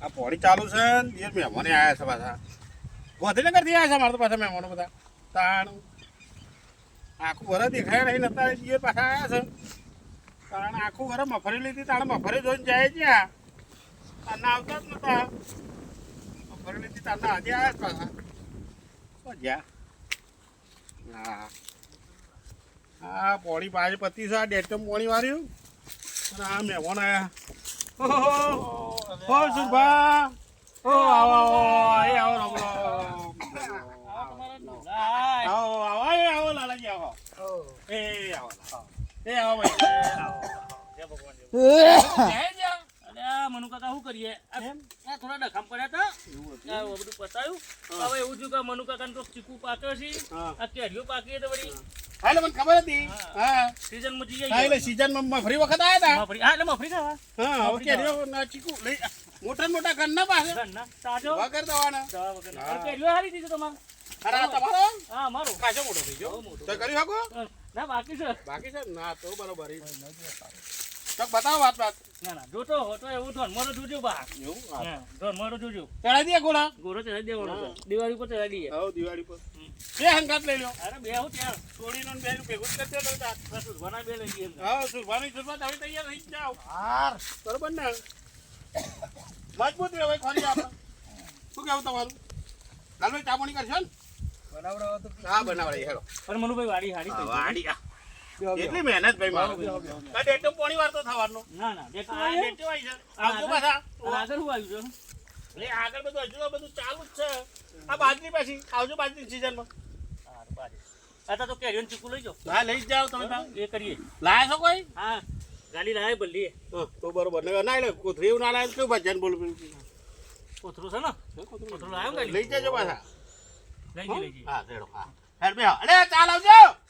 આ પોણી ચાલુ છે ને એ મહેમાને આવ્યા છે પાછા ગાંધીનગરથી આવ્યા છે મારે તો પાછા મહેમાનો બધા તાણ આખું વરસ દેખાય નહીં નતા એ પાછા આવ્યા છે તાણ આખું વરસ મફરી લીધી તાણ મફરી જોઈને જાય ત્યાં તારના આવતા જ નતા મફરી લીધી તારના આજે આવ્યા જ પાછા શું જ્યાં હા હા પોણી પાસે પતી છે આ ડેટમ પોણી વાળ્યું અને આ મહેમાન આવ્યા હો સુરભા ઓ આવો આવો એ આવો રમો આવો આવો એ આવો લાલાજી આવો એ આવો એ આવો ભાઈ જય ભગવાન જય અરે મનુ કાકા શું કરીએ આ થોડા ડખામ પડ્યા હતા બધું પતાયું હવે એવું થયું કે મનુ કાકાને તો ચીકુ પાક્યો છે આ કેરીઓ પાકી તો વળી હાલે મને ખબર હતી હા સીઝન માં જઈ હા એટલે સીઝન માં ફરી વખત આવ્યા મફરી હા એટલે મફરી ખાવા હતા હા કેરીઓ ના ચીકુ લઈ મોટા મોટા ઘરના પાસે ઘરના તાજો વગર દવાના દવા વગર કેરીઓ હારી દીધી તમારે અરે આ તમારો હા મારો કાચો મોટો થઈ ગયો તો કરી શકો ના બાકી છે બાકી છે ના તો બરોબર તો બતાવો વાત ના ના જોતો હોતો એવું ધોન મારો જોજો બા એવું હા ધોન મારો જોજો ચડાઈ દે ગોળા ગોરો ચડાઈ દેવાનો છે દિવાળી પર ચડાઈ દઈએ હા દિવાળી પર બે હંગાત લઈ લો અરે બે હું ત્યાં છોડીનો બે ભેગું જ કરજો તો બસ બના બે લઈ જઈએ હા સુરભાની સુરભા તમે તૈયાર થઈ જાઓ હાર બરોબર ને મજબૂત રહેવાય ખરી આપણે શું કેવું તમારું લાલભાઈ ચા પાણી કરશો ને બનાવડાવો તો હા બનાવડાવી હેડો પણ મનુભાઈ વાડી હાડી વાડી એટલી મહેનત ભાઈ મારો આ ડેટો પાણી વાર તો થવાનો ના ના દેખો આ ડેટો આવી છે આવજો પાછા આગળ હું આવ્યું છે એ આગળ બધું હજુ બધું ચાલુ જ છે આ બાજરી પાછી આવજો બાજરી સીઝનમાં आता तो કેરીઓ ચીકુ લઈ જાઓ હા લઈ જ જાઓ તમે એ કરીએ લાયા છો કોઈ હા ગાડી લાવે બલ્લી હા તો બરોબર ના એટલે કોથરી એવું ના લાવે કેવું ભજન બોલું કોથરું છે ને કોથરું લાવ્યો ગાડી લઈ જજો પાછા લઈ જઈએ હા ચડો હા હેડ બે અરે ચાલ આવજો